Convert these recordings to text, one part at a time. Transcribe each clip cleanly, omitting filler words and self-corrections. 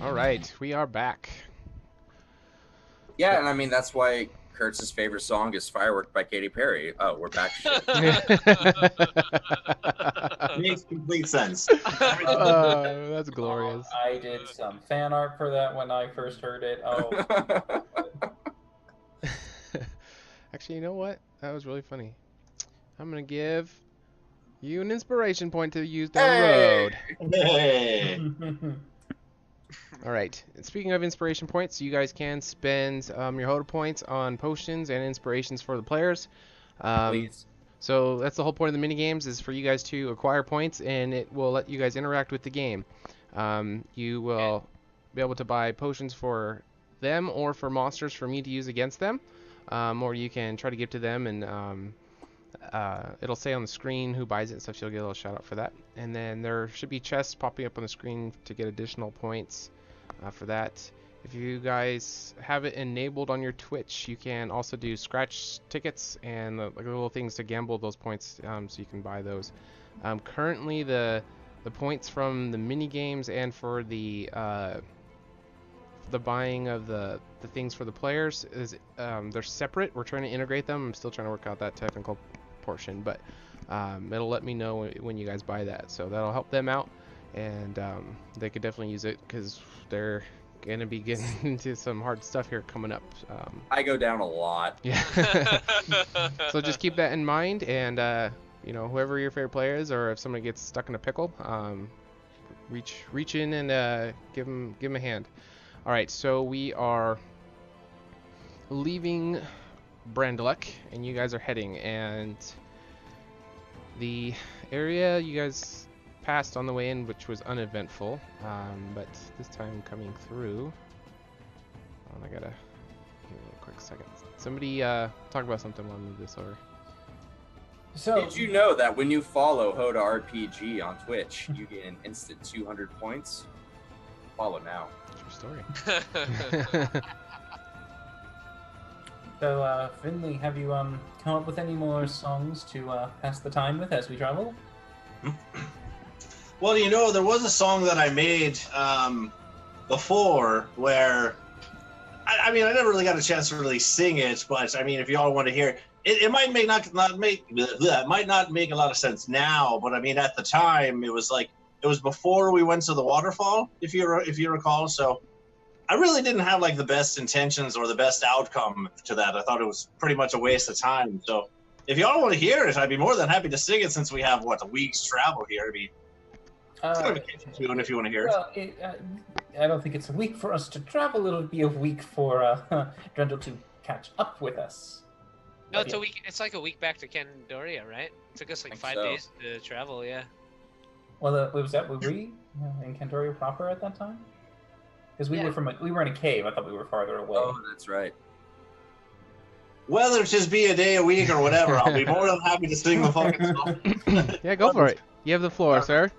All right, we are back. Yeah, and I mean that's why Kurtz's favorite song is "Firework" by Katy Perry. Oh, we're back. Makes complete sense. That's glorious. I did some fan art for that when I first heard it. Oh. Actually, you know what? That was really funny. I'm gonna give you an inspiration point to use down the road. Hey. All right. And speaking of inspiration points, you guys can spend your HotA points on potions and inspirations for the players. Please. So that's the whole point of the mini games, is for you guys to acquire points, and it will let you guys interact with the game. You will be able to buy potions for them or for monsters for me to use against them, or you can try to give to them, and it'll say on the screen who buys it and stuff. You'll get a little shout out for that. And then there should be chests popping up on the screen to get additional points for that. If you guys have it enabled on your Twitch, you can also do scratch tickets and like little things to gamble those points, so you can buy those. Currently, the points from the mini games and for the buying of the things for the players is they're separate. We're trying to integrate them. I'm still trying to work out that technical portion, but it'll let me know when you guys buy that, so that'll help them out, and they could definitely use it because they're gonna be getting into some hard stuff here coming up. I go down a lot. Yeah. So just keep that in mind, and you know, whoever your favorite player is, or if somebody gets stuck in a pickle, reach in and give them a hand. All right, so we are leaving Brandalek, and you guys are heading, and the area you guys passed on the way in, which was uneventful, but this time coming through, I gotta give me a quick second. Somebody talk about something while I move this over. So, Did you know that when you follow HotA RPG on Twitch, you get an instant 200 points? Follow now. True story. So, Finley, have you come up with any more songs to pass the time with as we travel? Well, you know, there was a song that I made before where, I mean, I never really got a chance to really sing it, but I mean, if y'all want to hear it, it might not make a lot of sense now, but I mean, at the time, it was before we went to the waterfall, if you recall. So I really didn't have like the best intentions or the best outcome to that. I thought it was pretty much a waste of time. So if y'all want to hear it, I'd be more than happy to sing it, since we have a week's travel here. I mean, if you want to hear it. Well, I don't think it's a week for us to travel. It'll be a week for Drendel to catch up with us. No, it's a week. It's like a week back to Candoria, right? It took us like 5 days to travel. Yeah. Well, were we in Candoria proper at that time? Because we were in a cave. I thought we were farther away. Oh, that's right. Whether it just be a day, a week, or whatever, I'll be more than happy to sing the fucking song. Yeah, go for it. You have the floor, sir.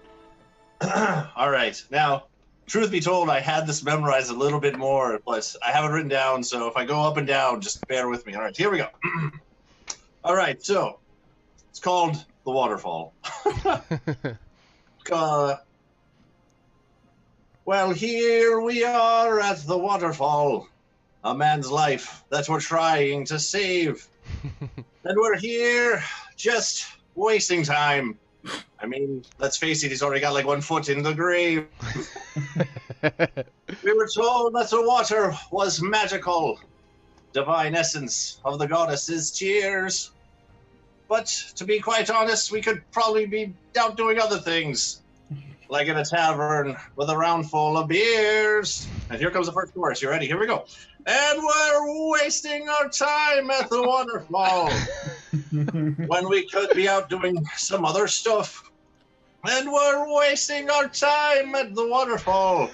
All right. Now, truth be told, I had this memorized a little bit more, but I have it written down, so if I go up and down, just bear with me. All right, here we go. All right, so it's called The Waterfall. Well, here we are at the waterfall, a man's life that we're trying to save. And we're here just wasting time. I mean, let's face it, he's already got like 1 foot in the grave. We were told that the water was magical, divine essence of the goddess's tears. But to be quite honest, we could probably be out doing other things, like in a tavern with a round full of beers. And here comes the first chorus. You ready? Here we go. And we're wasting our time at the waterfall when we could be out doing some other stuff. And we're wasting our time at the waterfall.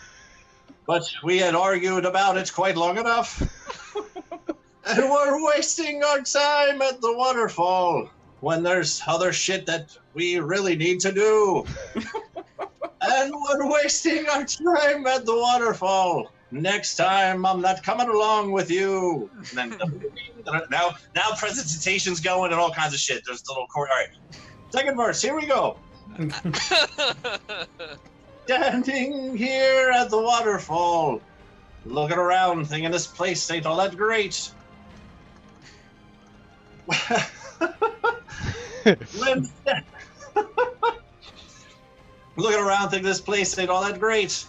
But we had argued about it quite long enough. And we're wasting our time at the waterfall when there's other shit that we really need to do. And we're wasting our time at the waterfall Next time, I'm not coming along with you. And then now presentation's going and all kinds of shit. There's the little chord. All right, second verse. Here we go. Standing here at the waterfall, looking around, thinking this place ain't all that great. Looking around, thinking this place ain't all that great.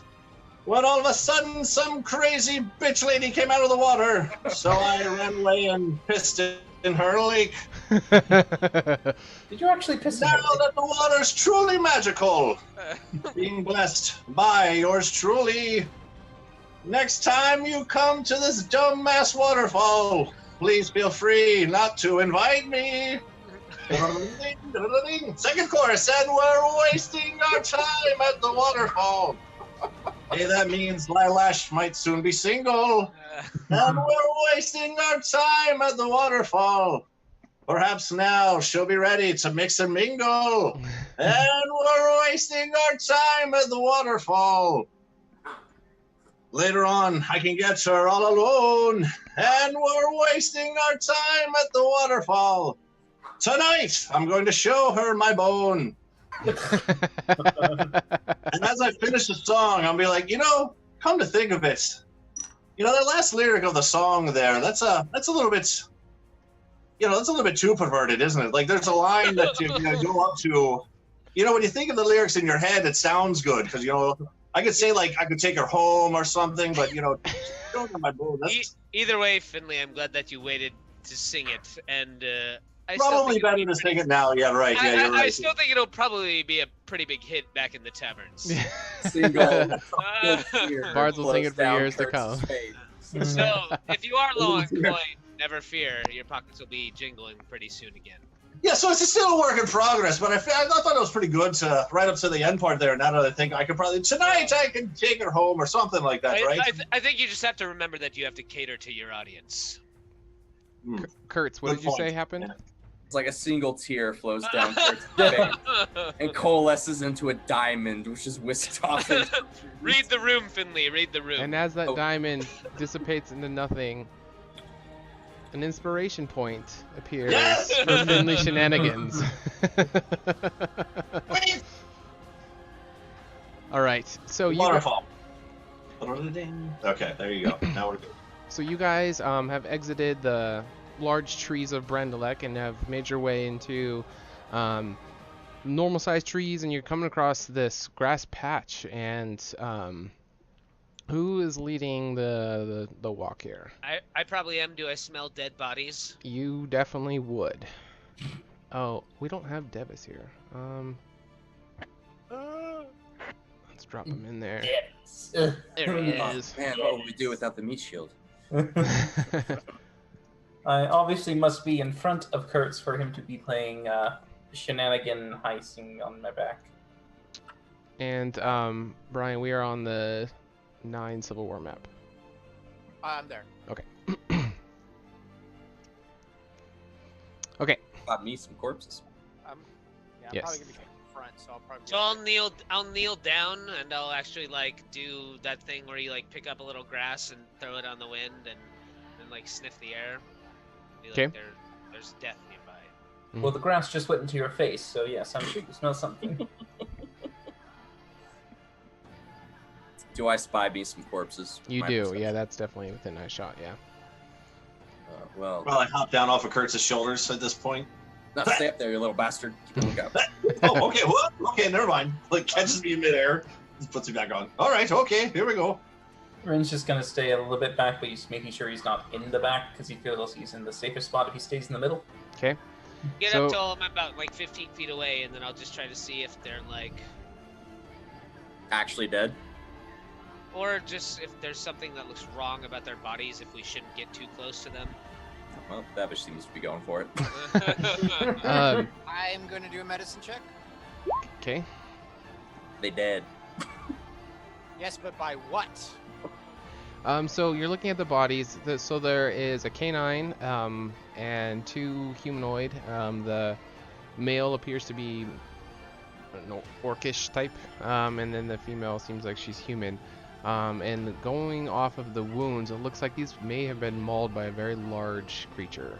When all of a sudden, some crazy bitch lady came out of the water. So I ran away and pissed in her lake. Did you actually piss in Now her lake? that the water's truly magical, being blessed by yours truly. Next time you come to this dumbass waterfall, please feel free not to invite me. Second chorus, and we're wasting our time at the waterfall. Hey, that means Lylesh might soon be single. And we're wasting our time at the waterfall. Perhaps now she'll be ready to mix and mingle. And we're wasting our time at the waterfall. Later on, I can get her all alone. And we're wasting our time at the waterfall. Tonight, I'm going to show her my bone. And as I finish the song, I'll be like, come to think of it, that last lyric of the song there, that's a little bit, that's a little bit too perverted, isn't it? Like, there's a line that you go up to, when you think of the lyrics in your head, it sounds good because, I could say, like, I could take her home or something, but, show her my bone. Either way, Finley, I'm glad that you waited to sing it, and I Probably better to sing it now. Yeah, right. Yeah, you're right. I still think it'll probably be a pretty big hit back in the taverns. Single. Bards will sing it for years to come. So, if you are low on coin, never fear. Your pockets will be jingling pretty soon again. Yeah, so it's still a work in progress, but I thought it was pretty good to right up to the end part there. Now that I think I could probably tonight I can take her home or something like that, right? I think you just have to remember that you have to cater to your audience. Kurtz, what did you say happened? Yeah. It's like a single tear flows down Kurt's face and coalesces into a diamond, which is whisked off. Read the room, Finley. Read the room. And as that diamond dissipates into nothing, an inspiration point appears for Finley shenanigans. All right, so Waterfall. Okay, there you go. Now we're good. So you guys have exited the large trees of Brendalek and have made your way into normal-sized trees, and you're coming across this grass patch. And who is leading the walk here? I probably am. Do I smell dead bodies? You definitely would. Oh, we don't have Devis here. Let's drop him in there. Yes. There he is. Man, what would we do without the meat shield? I obviously must be in front of Kurtz for him to be playing shenanigan heisting on my back. And Brian, we are on the 9 Civil War map. I'm there. Okay. Okay. Got me some corpses. Yeah, I'm Yes. probably gonna be in front, so I'll probably. So I'll kneel down and I'll actually like do that thing where you like pick up a little grass and throw it on the wind and like sniff the air. Be like, Okay. There's death nearby. Well, the grass just went into your face, so yes, I'm sure you smell something. Do I spy me some corpses? You My do, perception. yeah, that's definitely within eye shot, yeah. Well, Well, I hop down off of Kurtz's shoulders at this point. no, stay up there, you little bastard. Keep a lookout. Oh, okay. What? Okay, never mind. Like, catches me in midair, just puts me back on. All right, okay, here we go. Rin's just gonna stay a little bit back, but he's making sure he's not in the back because he feels he's in the safest spot if he stays in the middle. Okay. Get So- up till I'm about like 15 feet away, and then I'll just try to see if they're like, Actually dead. or just if there's something that looks wrong about their bodies, if we shouldn't get too close to them. Well, Babish seems to be going for it. I'm gonna do a medicine check. Okay. They dead. Yes, but by what? So you're looking at the bodies. So there is a canine and 2 humanoid. The male appears to be, I don't know, orcish type, and then the female seems like she's human. And going off of the wounds, it looks like these may have been mauled by a very large creature.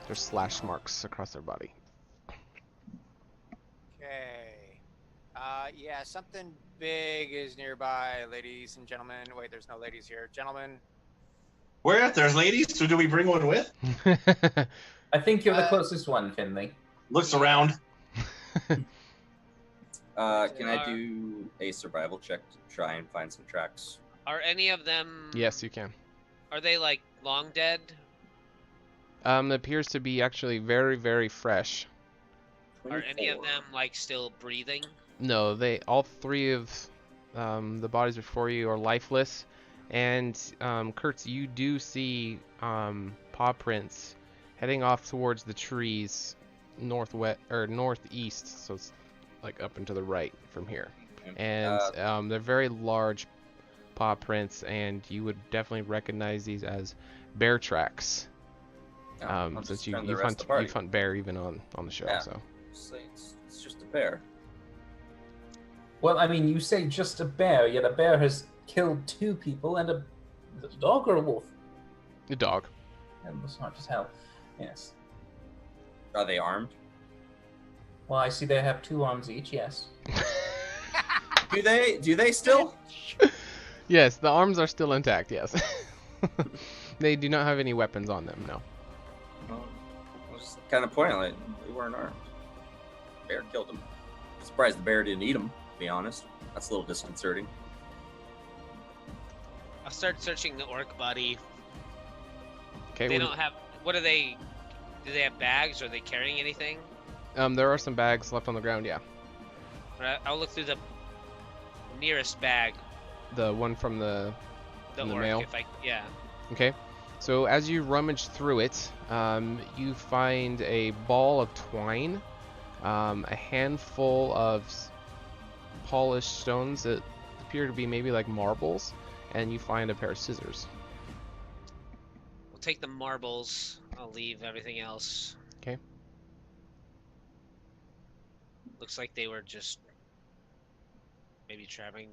There's slash marks across their body. Okay. Yeah, something big is nearby, ladies and gentlemen. Wait, there's no ladies here. Gentlemen. Where? There's ladies? So do we bring one with? I think you're the closest one, Finley. Looks around. Can I do a survival check to try and find some tracks? Are any of them? Yes, you can. Are they like long dead? It appears to be actually very, very fresh. Are any of 24. them like still breathing? No, all three of the bodies before you are lifeless. And Kurtz, you do see paw prints heading off towards the trees northwest or northeast, so it's like up and to the right from here. And they're very large paw prints, and you would definitely recognize these as bear tracks. Since you hunt bear even on the show, Yeah. so. It's just a bear. Well, I mean, you say just a bear, yet a bear has killed 2 people and a dog or a wolf? The dog. And was hard as hell. Yes. Are they armed? Well, I see they have 2 arms each. Yes. Do they still? Yes, the arms are still intact. Yes. They do not have any weapons on them. No. Well, I was kind of pointing like they weren't armed. Bear killed them. Surprised the bear didn't eat them. To be honest, that's a little disconcerting. I'll start searching the orc body. Okay. They don't have. What are they? Do they have bags? Are they carrying anything? There are some bags left on the ground. Yeah. I'll look through the nearest bag. The one from the orc, mail. Yeah. Okay. So as you rummage through it, you find a ball of twine, a handful of polished stones that appear to be maybe like marbles, and you find a pair of scissors. We'll take the marbles. I'll leave everything else. Okay. Looks like they were just maybe traveling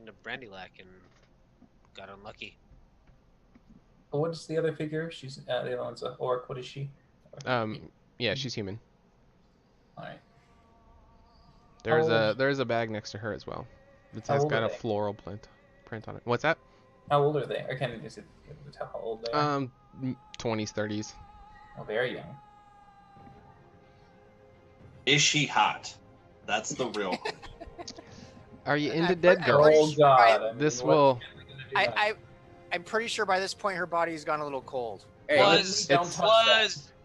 to Brandylac and got unlucky. But what is the other figure? She's the other one's an orc. What is she? Yeah, she's human. All right. There's a bag next to her as well. It has got a floral print on it. What's that? How old are they? I can't even tell how old they are. 20s, 30s. Oh, very young. Is she hot? That's the real one. Are you into dead girls? Oh God! This will. I'm pretty sure by this point her body's gone a little cold. Hey,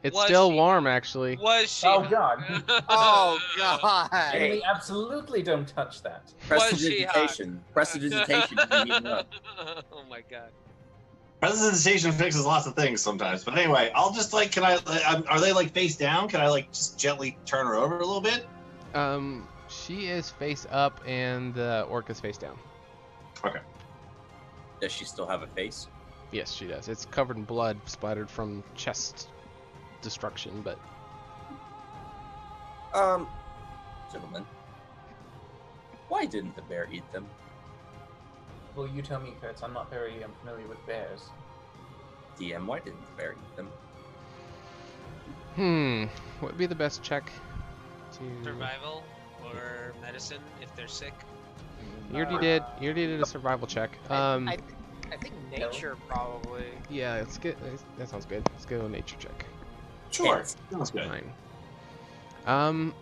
It's still warm, actually. Was she? Oh God! Oh God! Hey, absolutely don't touch that. Prestidigitation. Prestidigitation. Oh my God. Presentation fixes lots of things sometimes. But anyway, I'll just like, are they like face down? Can I like just gently turn her over a little bit? She is face up and the orc is face down. Okay. Does she still have a face? Yes, she does. It's covered in blood splattered from chest destruction, but... Gentlemen, why didn't the bear eat them? Well, you tell me, Kurtz. I'm not very familiar with bears. DM, why didn't the bear eat them? What would be the best check to... Survival or medicine if they're sick? You already did a survival check. I think nature probably. Yeah, let's get... That sounds good. Let's go nature check. Sure. Sounds good. Fine.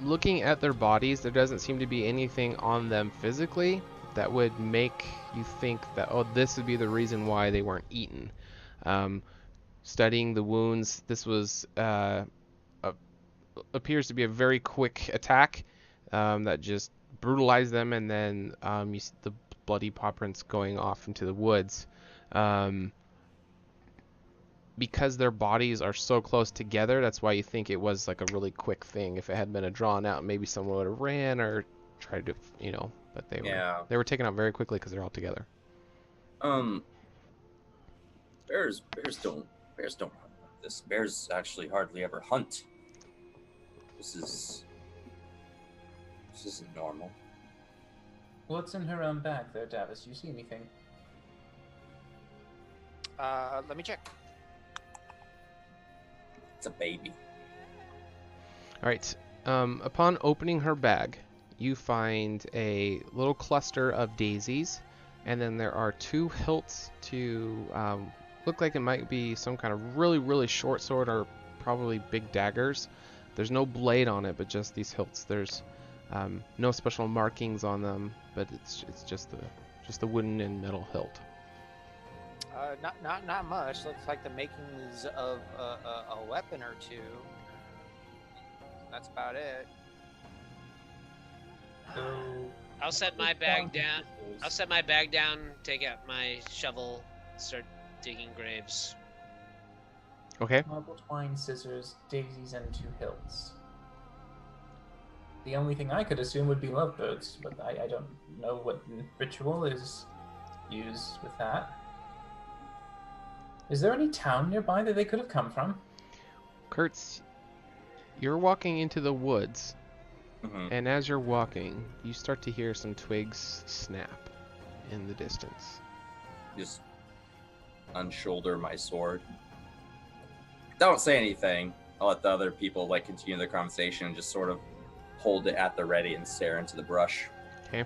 Looking at their bodies, there doesn't seem to be anything on them physically that would make you think that, oh, this would be the reason why they weren't eaten. Studying the wounds, this was appears to be a very quick attack that just brutalized them, and then you see the bloody paw prints going off into the woods. Because their bodies are so close together, that's why you think it was like a really quick thing. If it had been a drawn out, maybe someone would have ran or tried to, but they were taken out very quickly because they're all together. Bears don't hunt like this. Bears actually hardly ever hunt. This isn't normal. What's in her bag there, Davis? Do you see anything? Let me check. It's a baby. All right. Upon opening her bag, you find a little cluster of daisies, and then there are 2 hilts to look like it might be some kind of really, really short sword or probably big daggers. There's no blade on it, but just these hilts. There's no special markings on them, but it's just the wooden and metal hilt. Not much. Looks like the makings of a weapon or two. That's about it. I'll set my bag down. I'll set my bag down, take out my shovel, start digging graves. Okay. Marble twine, scissors, daisies, and 2 hilts. The only thing I could assume would be lovebirds, but I don't know what ritual is used with that. Is there any town nearby that they could have come from? Kurtz, you're walking into the woods, and as you're walking, you start to hear some twigs snap in the distance. Just unshoulder my sword. Don't say anything. I'll let the other people continue their conversation and just sort of hold it at the ready and stare into the brush. Okay.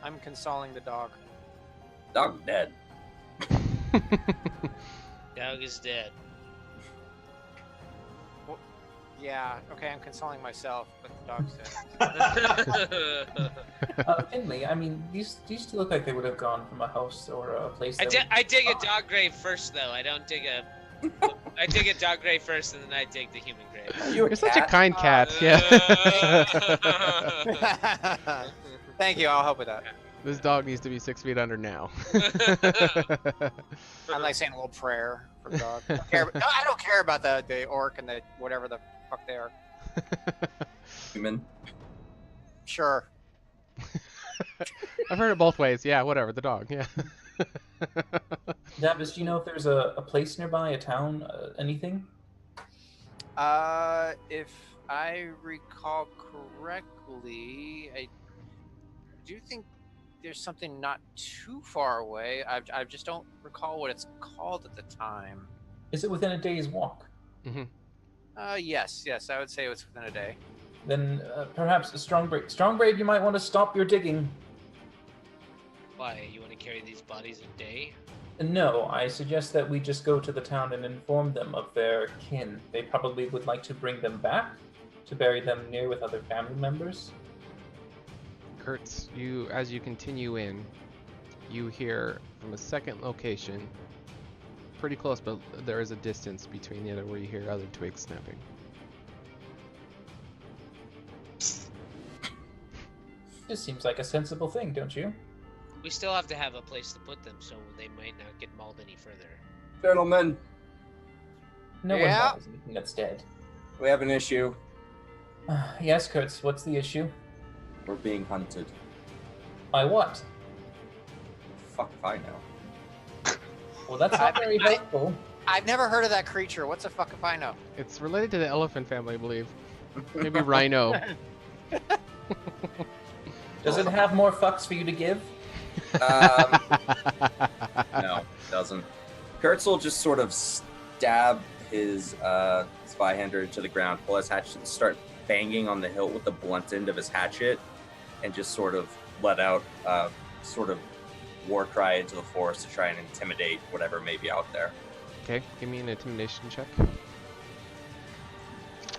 I'm consoling the dog. Dog dead. Dog is dead. Well, yeah, okay, I'm consoling myself, but the dog's dead. Finley, I mean, these two look like they would have gone from a house or a place. I dig a dog grave first, though. I don't dig a. I dig a dog grave first, and then I dig the human grave. You're such a kind cat. Yeah. Thank you. I'll help with that. This dog needs to be 6 feet under now. I'm like saying a little prayer for the dog. I don't care about the orc and the whatever the fuck they are. Human. Sure. I've heard it both ways. Yeah, whatever. The dog. Yeah. Davis, do you know if there's a place nearby, a town, anything? If I recall correctly, I do think there's something not too far away. I just don't recall what it's called at the time. Is it within a day's walk? Yes, I would say it was within a day. Then perhaps a Strongbraid, you might want to stop your digging. Why? You want to carry these bodies a day? No, I suggest that we just go to the town and inform them of their kin. They probably would like to bring them back to bury them near with other family members. Kurtz, as you continue in, you hear from a second location, pretty close, but there is a distance between the other where you hear other twigs snapping. This seems like a sensible thing, don't you? We still have to have a place to put them, so they might not get mauled any further. Gentlemen, No one buys anything that's dead. we have an issue. Yes, Kurtz, what's the issue? We're being hunted. By what? Fuck if I know. Well, that's not very helpful. I've never heard of that creature. What's a fuck if I know? It's related to the elephant family, I believe. Maybe rhino. Does it have more fucks for you to give? No, it doesn't. Kurtz will just sort of stab his spyhander into the ground, pull his hatchet, and start banging on the hilt with the blunt end of his hatchet, and just sort of let out sort of war cry into the forest to try and intimidate whatever may be out there. Okay, give me an intimidation check.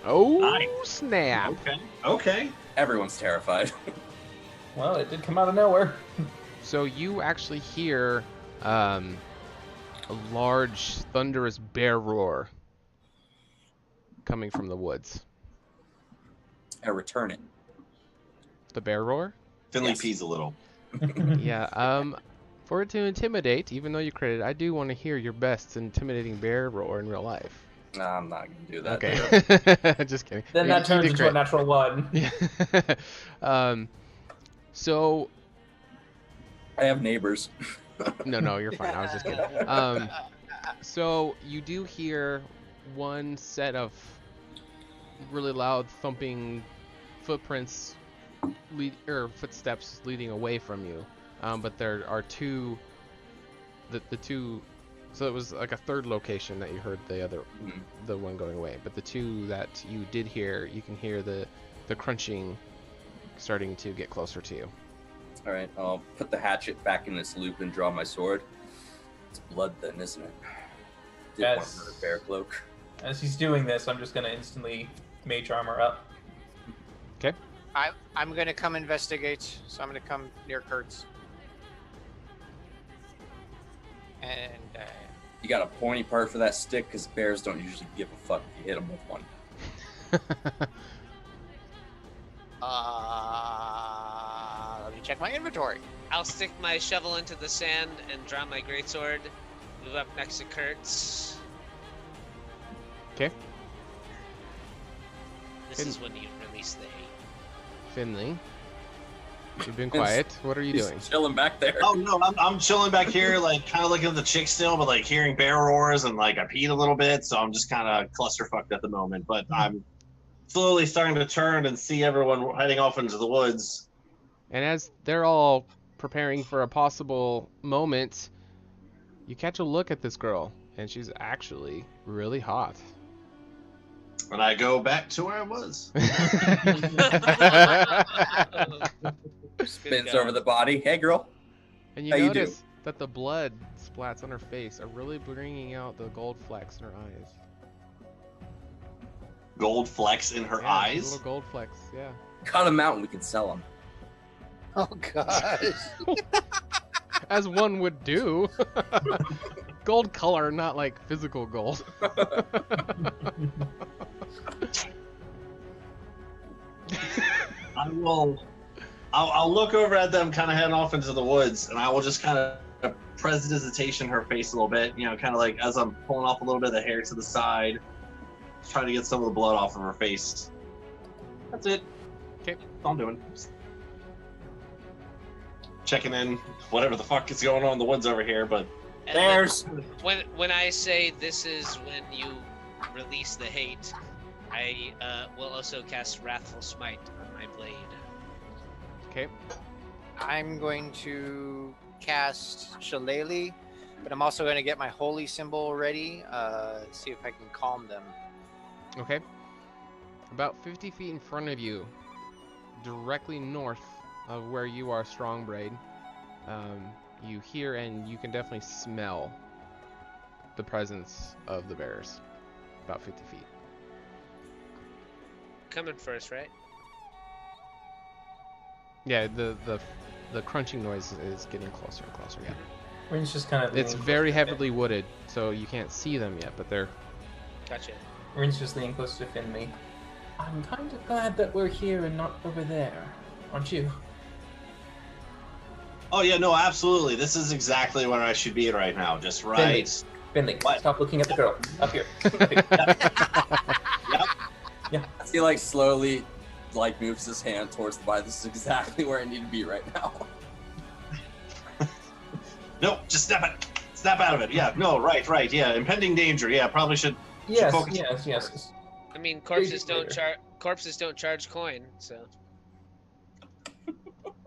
Oh, Nice. snap. Okay. Everyone's terrified. Well, it did come out of nowhere. So you actually hear a large, thunderous bear roar coming from the woods. I return it. The bear roar? Finley Yes. pees a little. Yeah, for it to intimidate, even though you credit, I do want to hear your best intimidating bear roar in real life. Nah, I'm not going to do that. Okay. Just kidding. Then You- that you turns did into great. a natural one. Yeah. So I have neighbors. no, you're fine. I was just kidding. So you do hear one set of really loud thumping footprints footsteps leading away from you. But there are two. The two. So it was like a third location that you heard the one going away. But the two that you did hear, you can hear the crunching starting to get closer to you. All right, I'll put the hatchet back in its loop and draw my sword. It's blood then, isn't it? Did want another bear cloak. As he's doing this, I'm just gonna instantly mage armor up. Okay. I'm gonna come investigate, so I'm gonna come near Kurtz. And You got a pointy part for that stick, because bears don't usually give a fuck if you hit them with one. let me check my inventory. I'll stick my shovel into the sand and draw my greatsword. Move up next to Kurtz. Okay. This is when you release the hate. Finley, you've been quiet. What are you He's doing? chilling back there. Oh no, I'm chilling back here, like kind of looking at the chick still, but like hearing bear roars and like I peed a little bit, so I'm just kind of clusterfucked at the moment. But I'm slowly starting to turn and see everyone heading off into the woods. And as they're all preparing for a possible moment, you catch a look at this girl, and she's actually really hot. And I go back to where I was. Spins over the body. Hey, girl. And you How you notice that the blood splats on her face are really bringing out the gold flecks in her eyes. Gold flecks in her Yeah, eyes. little gold flecks, yeah. Cut them out and we can sell them. Oh gosh. As one would do. Gold color, not like physical gold. I'll look over at them kind of heading off into the woods, and I will just kind of prestidigitation her face a little bit, you know, kind of like as I'm pulling off a little bit of the hair to the side, trying to get some of the blood off of her face. That's it. Okay. That's all I'm doing. Just checking in, whatever the fuck is going on in the woods over here, but And Bears. When I say this is when you release the hate, I will also cast Wrathful Smite on my blade. Okay. I'm going to cast Shillelagh, but I'm also going to get my holy symbol ready. See if I can calm them. Okay. About 50 feet in front of you, directly north of where you are, Strongbraid, you hear and you can definitely smell the presence of the bears. About 50 feet. Coming first, right? Yeah, the crunching noise is getting closer and closer. Yeah. Rin's just kind of. It's leaning very closer to heavily wooded, so you can't see them yet, but they're. Gotcha. Rin's just leaning closer to Finley. I'm kind of glad that we're here and not over there, aren't you? oh yeah, no, absolutely. This is exactly where I should be right now. Just right. Finley, What? stop looking at the girl. Up here. Yep. As he like slowly like moves his hand towards the body. This is exactly where I need to be right now. Nope, just snap it. Snap out of it. Yeah, no, right, yeah. Impending danger. Yeah, probably should Yes, focus. yes. I mean, corpses Later. don't charge coin, so.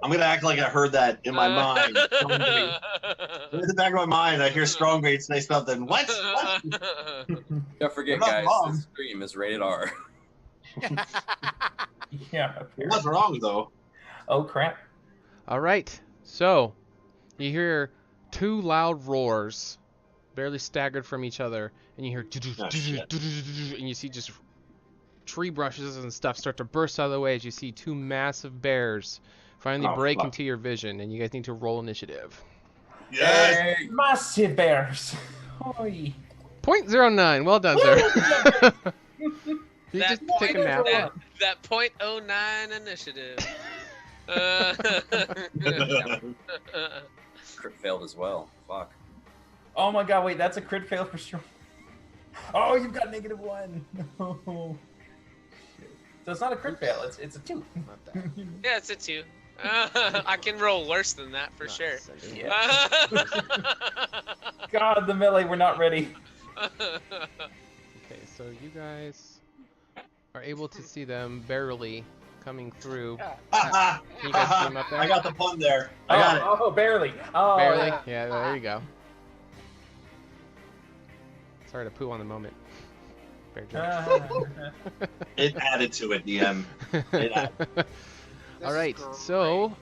I'm gonna act like I heard that in my mind. In the back of my mind, I hear Strongbraid say something. What? Don't forget, You're not guys, wrong. this stream is rated R. Yeah, up here. What's wrong though? Oh crap. All right. So, you hear two loud roars, barely staggered from each other, and you hear Oh, shit. and you see just tree brushes and stuff start to burst out of the way as you see two massive bears finally Oh, break fuck. into your vision, and you guys need to roll initiative. Yes. Hey! Massive bears. Oi. .09. Well done, sir. You That just take a point- nap. That .09 initiative. Crit failed as well. Fuck. Oh my god, wait, that's a crit fail for sure. Oh, you've got -1. No. Shit. So it's not a crit fail, it's a 2. Not that. Yeah, it's a 2. I can roll worse than that for Not sure. sending. Yeah. God, the melee, we're not ready. Okay, so you guys are able to see them barely coming through. Ha Can you guys see them up there? I got the pun there. I got it. Oh, barely. Oh, Barely? yeah. Yeah, there you go. Sorry to poo on the moment. Bear jokes. It added to it, DM. It added. All right, so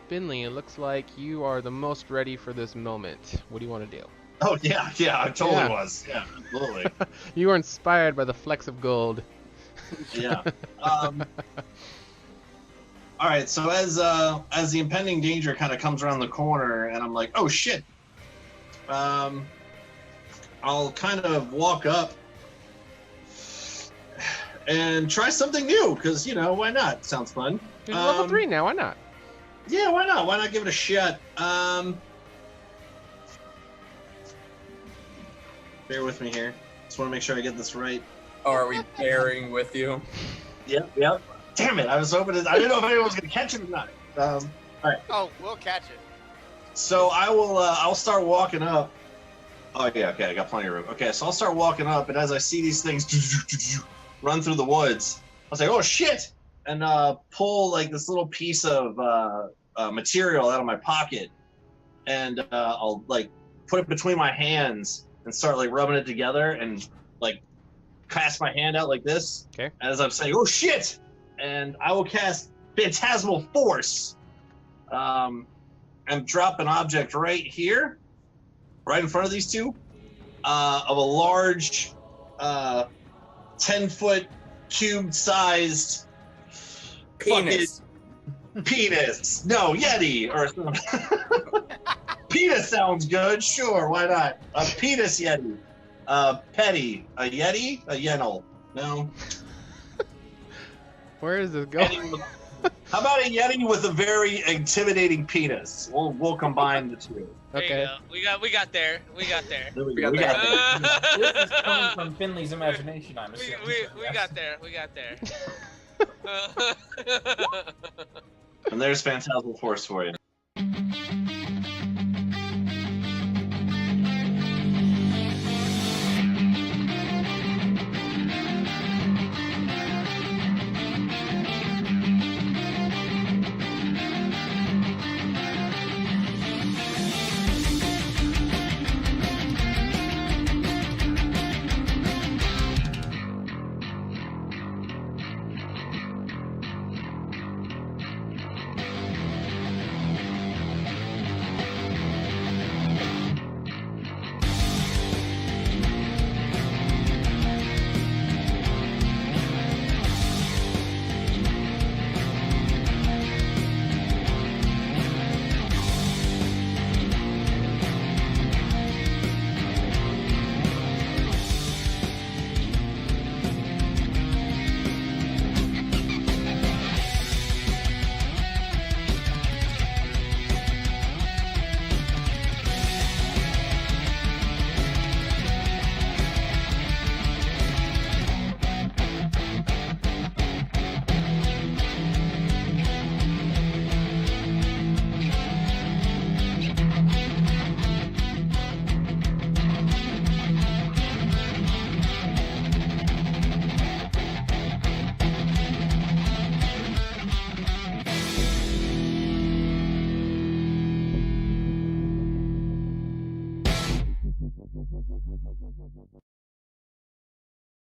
Finley, it looks like you are the most ready for this moment. What do you want to do? Oh yeah, I totally Yeah. was. Yeah, absolutely. You are inspired by the flecks of gold. Yeah. All right. So as the impending danger kind of comes around the corner, and I'm like, oh shit. I'll kind of walk up and try something new, because why not? Sounds fun. You're level 3 now, why not? Yeah, why not? Why not give it a shot? Bear with me here. Just want to make sure I get this right. Are we bearing with you? Yep. Damn it! I was hoping. I didn't know if anyone was gonna catch it or not. All right. Oh, we'll catch it. So I will. I'll start walking up. Oh yeah. Okay. I got plenty of room. Okay. So I'll start walking up, and as I see these things run through the woods, I'll say, "Oh shit!" and pull like this little piece of material out of my pocket, and I'll like put it between my hands and start like rubbing it together and like cast my hand out like this. Okay. As I'm saying, "Oh shit!" and I will cast Phantasmal Force, and drop an object right here, right in front of these two, of a large, 10-foot cube-sized Penis. penis. No, Yeti or something. Penis sounds good. Sure, why not? A penis Yeti. Petty. A Yeti? A Yenal. No. Where is this going? How about a Yeti with a very intimidating penis? We'll combine the two. There Okay. you go. We got there. We got there. There we We go. got We got that. it. This is coming from Finley's imagination, I'm We assuming. we got there. We got there. And there's Phantasmal Force for you.